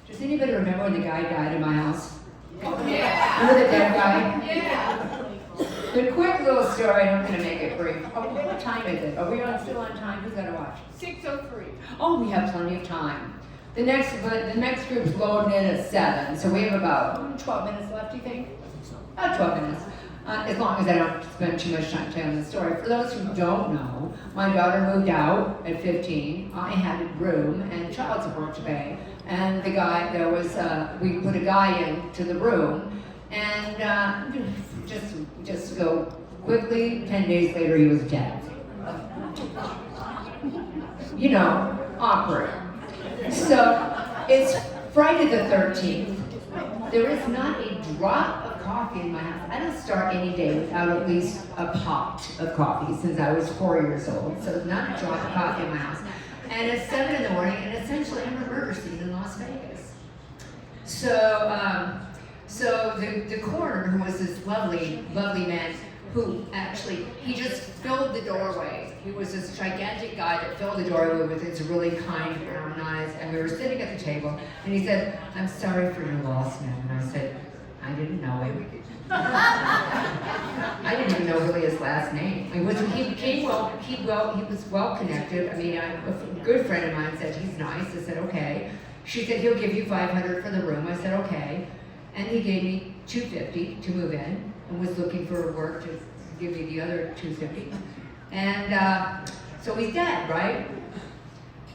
Does anybody remember when the guy died in my house? Yeah. Remember the dead guy? Yeah. The quick little story, I'm going to make it brief. Oh, what time is it? Are we still on time? Who's going to watch? 6:03. Oh, we have plenty of time. The next group's loading in at 7, so we have about 12 minutes left, do you think? About 12 minutes. As long as I don't spend too much time telling the story. For those who don't know, my daughter moved out at 15. I had a room and child support to pay. And the guy, we put a guy into the room, and just to go Quickly, 10 days later, he was dead. You know, awkward. So, it's Friday the 13th. There is not a drop of coffee in my house. I don't start any day without at least a pot of coffee since I was 4 years old. So, not a drop of coffee in my house. And it's 7 in the morning, and essentially I'm a murder scene in Las Vegas. So, the coroner, who was this lovely, lovely man, who actually, he just filled the doorway. He was this gigantic guy that filled the doorway with his really kind brown eyes, and we were sitting at the table, and he said, "I'm sorry for your loss, ma'am." And I said, "I didn't know him." I didn't even know really his last name. He was well connected. I mean, a good friend of mine said, "He's nice." I said, "Okay." She said, "He'll give you $500 for the room." I said, "Okay." And he gave me $250 to move in, and was looking for work to give me the other $250. And so he's dead, right?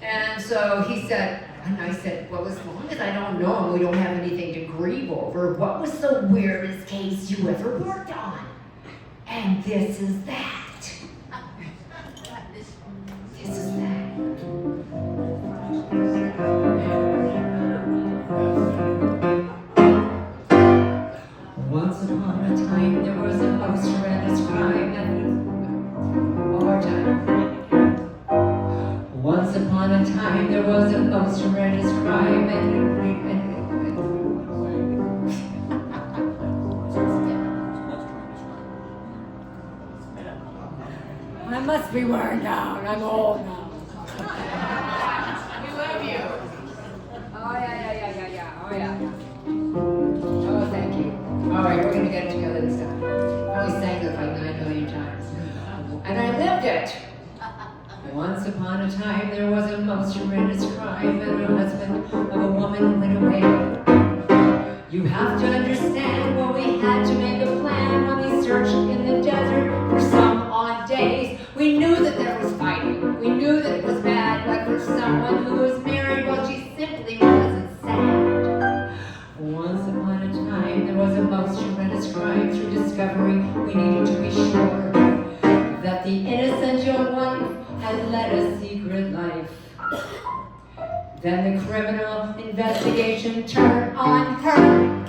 And so he said, and I said, "Well, as long as I don't know him, we don't have anything to grieve over. What was the weirdest case you ever worked on?" And this is that. This is that. Once upon a time, there was a most horrendous crime. One more time. Once upon a time, there was a most horrendous crime, I must be worn down. I'm old now. We love you. Oh, yeah. Oh, yeah. Oh, thank you. All right, we're going to get it together this time. I only sang it like 9 million times. And I lived it. Once upon a time, there was a most horrendous crime, and a husband of a woman went away. You have to understand, well, we had to make a plan when we searched in the desert for some odd days. We knew that there was fighting. We knew that it was bad, but for someone who was married, well, she simply wasn't sad. Once upon a time, there was a most horrendous crime. Through discovery, we needed to be sure that the innocent young wife had led a secret life. Then the criminal investigation turned on her.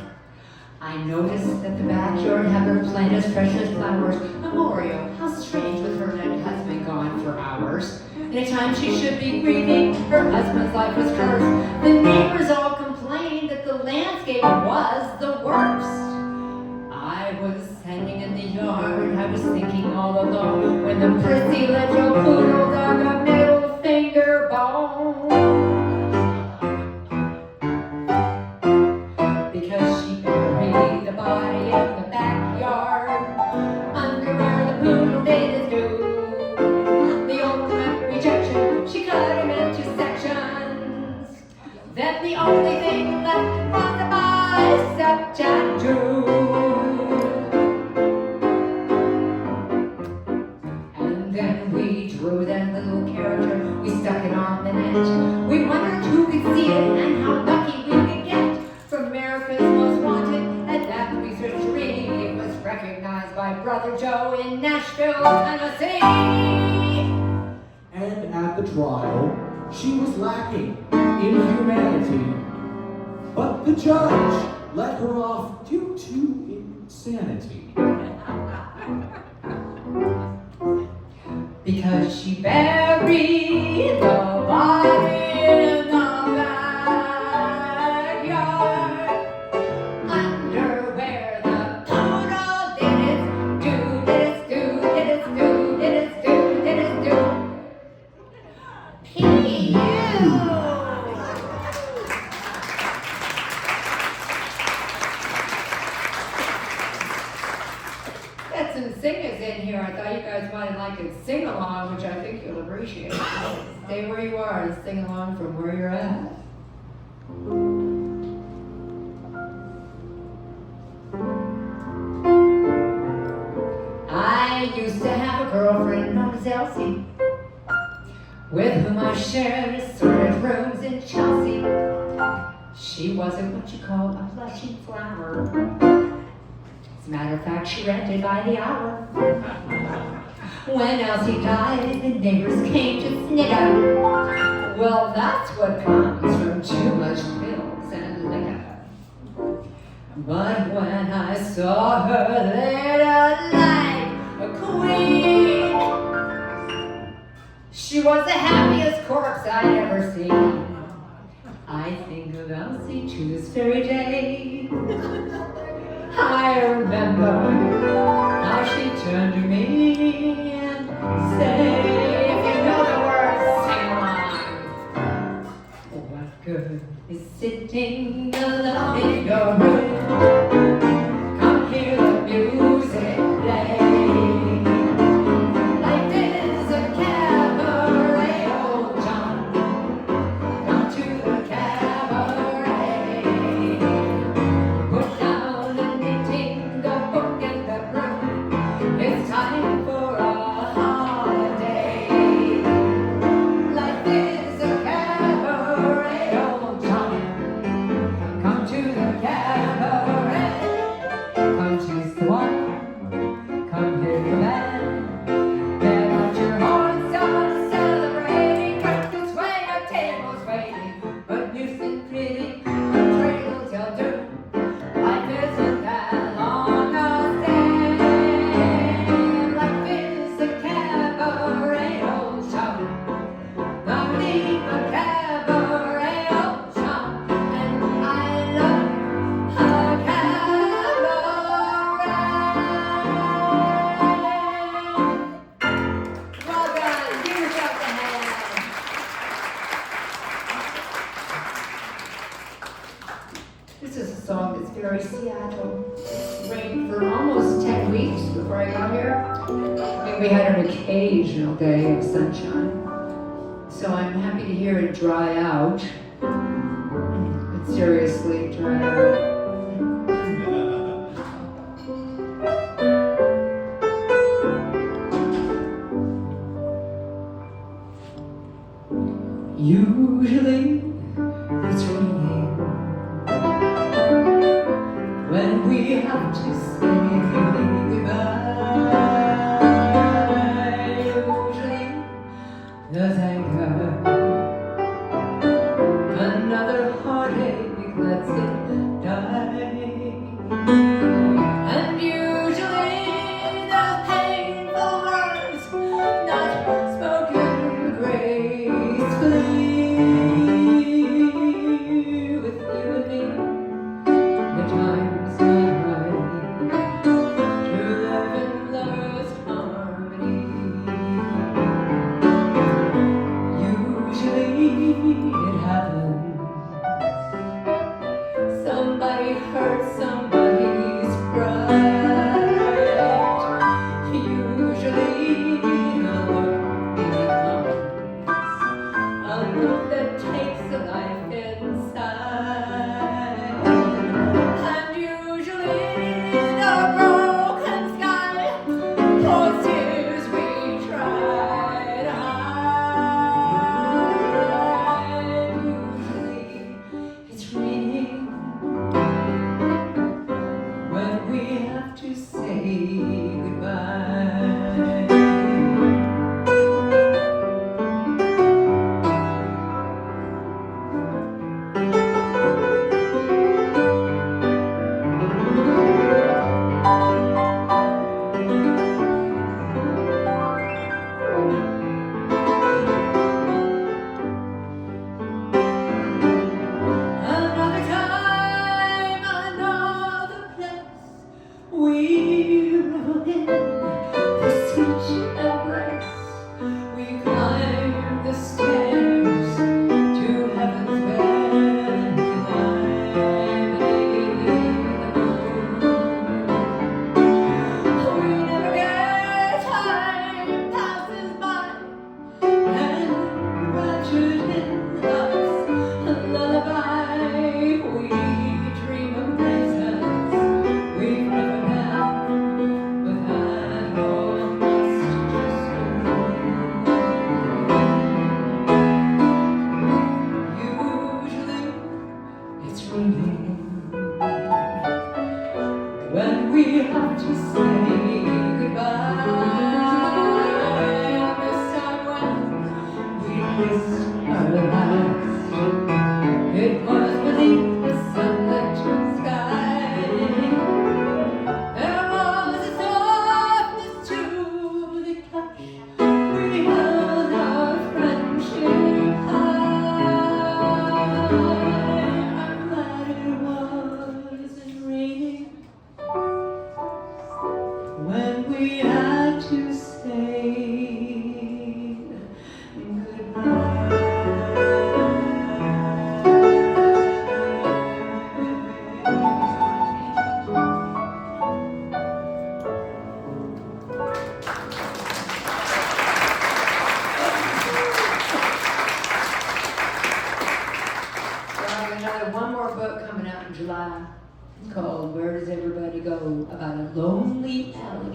I noticed that the backyard had her plant as precious flowers. Memorial, how strange with her dead husband gone for hours. In a time she should be grieving, her husband's life was cursed. The neighbors all complained that the landscape was the worst. I was standing in the yard, I was thinking all alone, when the prissy little poodle dug a middle finger bone. Because she buried the body in the backyard, under where the poodle did his do. The ultimate rejection, she cut him into sections. Then the only thing left was a bicep tattoo. Drew that little character, we stuck it on the net. We wondered who could see it and how lucky we could get. From America's Most Wanted at that researchery, it was recognized by Brother Joe in Nashville, Tennessee. And at the trial, she was lacking in humanity, but the judge let her off due to insanity. Because she buried the body in the backyard, under where the poodle did its do, did its do, did its do, did its do, did its do. P.U. Got some singers in here. I thought you guys might like it. Sing along, which I think you'll appreciate. Stay where you are and sing along from where you're at. I used to have a girlfriend known as Elsie, with whom I shared assorted rooms in Chelsea. She wasn't what you call a blushing flower. As a matter of fact, she rented by the hour. When Elsie died, the neighbors came to snigger. Well, that's what comes from too much pills and liquor. But when I saw her later like a queen, she was the happiest corpse I'd ever seen. I think of Elsie to this very day. I remember how she turned to me and said, if you know the words, sing along. What good is sitting alone in your room? Come hear the music play. Life is a cabaret, old John. Come to the cabaret. Put down the knitting, the book and the broom. It's time for a holiday. Life is a cabaret, old John. Come to the cabaret. Come choose the one. Come hear the band. Get out your horns, start celebrating. Curtains sway, our tables waiting. But music pretty, a cradle till doom. Life isn't that long a day. Life is a cabaret, old chum. Come leave a cabaret, old chum. And I love a cabaret. Well done. Give yourself a hand. This is a song that's very Seattle. Rained for almost 10 weeks before I got here. I mean, we had an occasional day of sunshine. So I'm happy to hear it dry out. But seriously, dry out. Usually it's raining when we have to say goodbye. Usually there's anger, another heartache lets it die. And usually there's painful words not spoken gracefully.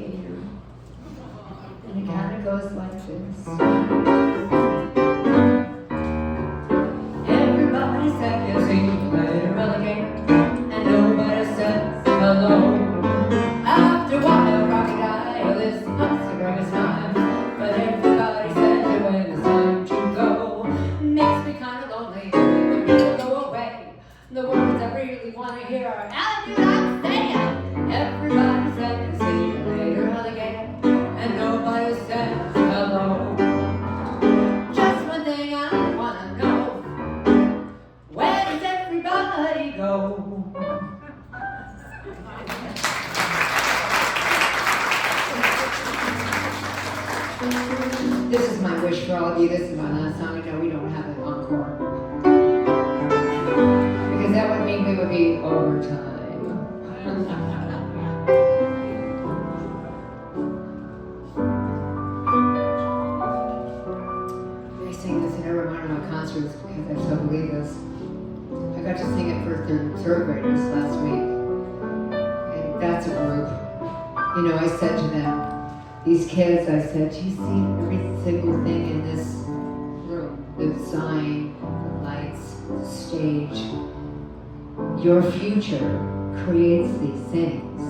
later. And it kind of goes like this. Everybody said you see you later alligator, and nobody says hello. After a while, crocodile is answering a smile, but everybody said when it's time to go. Makes me kind of lonely when people go away. The words I really want to hear are, how do I say it? Everybody said to see you later, alligator, and nobody says hello. Just one thing I want to know, where does everybody go? This is my wish for all of you. This is my last song. I know we don't have an encore, because that would mean we would be overtime. I sing this in every one of my concerts because I so believe this. I got to sing it for third graders last week, and that's a group. You know, I said to them, these kids, I said, do you see every single thing in this room? The sign, the lights, the stage. Your future creates these things.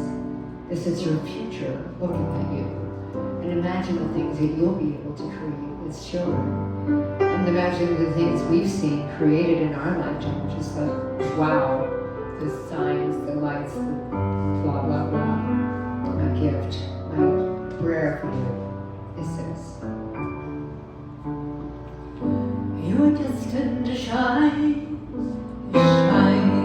This is your future looking at you. And imagine the things that you'll be able to create as children. And imagine the things we've seen created in our lifetime. Just like, wow, the signs, the lights, the blah, blah, blah. My gift, my prayer for you is this. You're destined to shine, shine.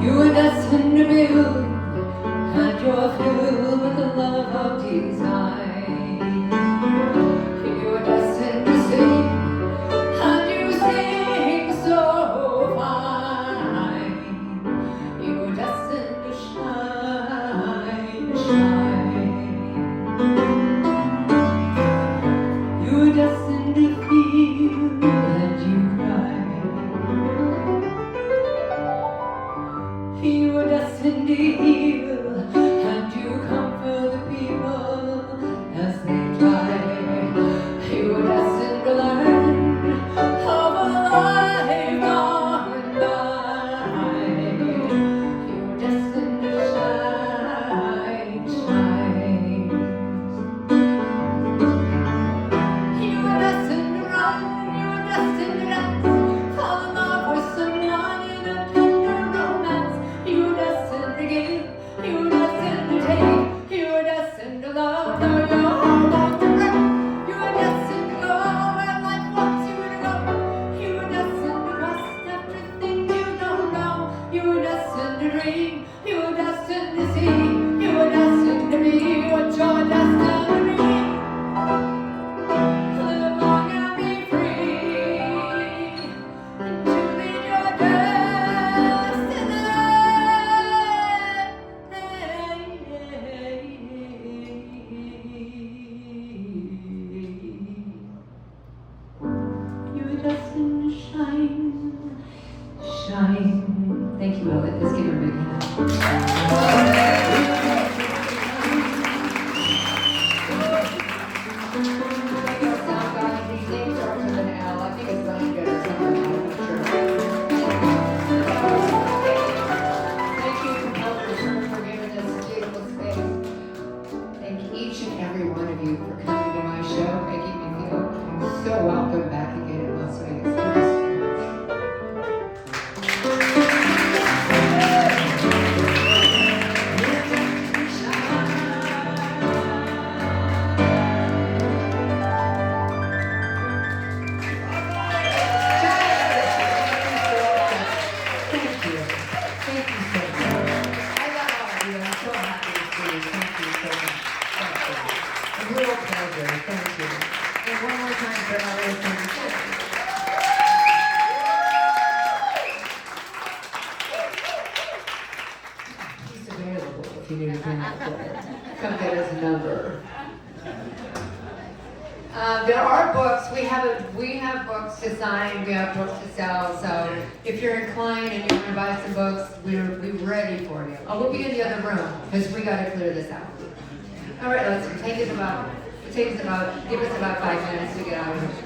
You are destined to build, and you're filled with the love of design. You are destined to sing, and you sing so fine. You are destined to shine, shine. You are destined to feel, and you cry. You are destined to heal, and you comfort the people as they die. You are destined to learn of a life gone by. You are destined to shine, shine. You are destined to run, you are destined to dance, fall in love with someone in a tender romance. You are destined to give, you are destined to take, you are destined to love, though your heart wants to break. You are destined to go where life wants you to go. You are destined to quest after things you don't know. You are destined to dream, you are destined to see, you are destined to be what you're destined to be. Live long and be free, and to lead your destiny. You are destined to shine, shine. Thank you, Elliot. Let's give her a big hand. Thank each and every one of you for coming to my show, making me feel so welcome back again in Las Vegas. Thank you if you need a hand, come get his number. There are books. We have books to sign. We have books to sell. So if you're inclined and you want to buy some books, we're ready for you. Oh, we'll be in the other room because we got to clear this out. All right, let's give us about 5 minutes to get out of here.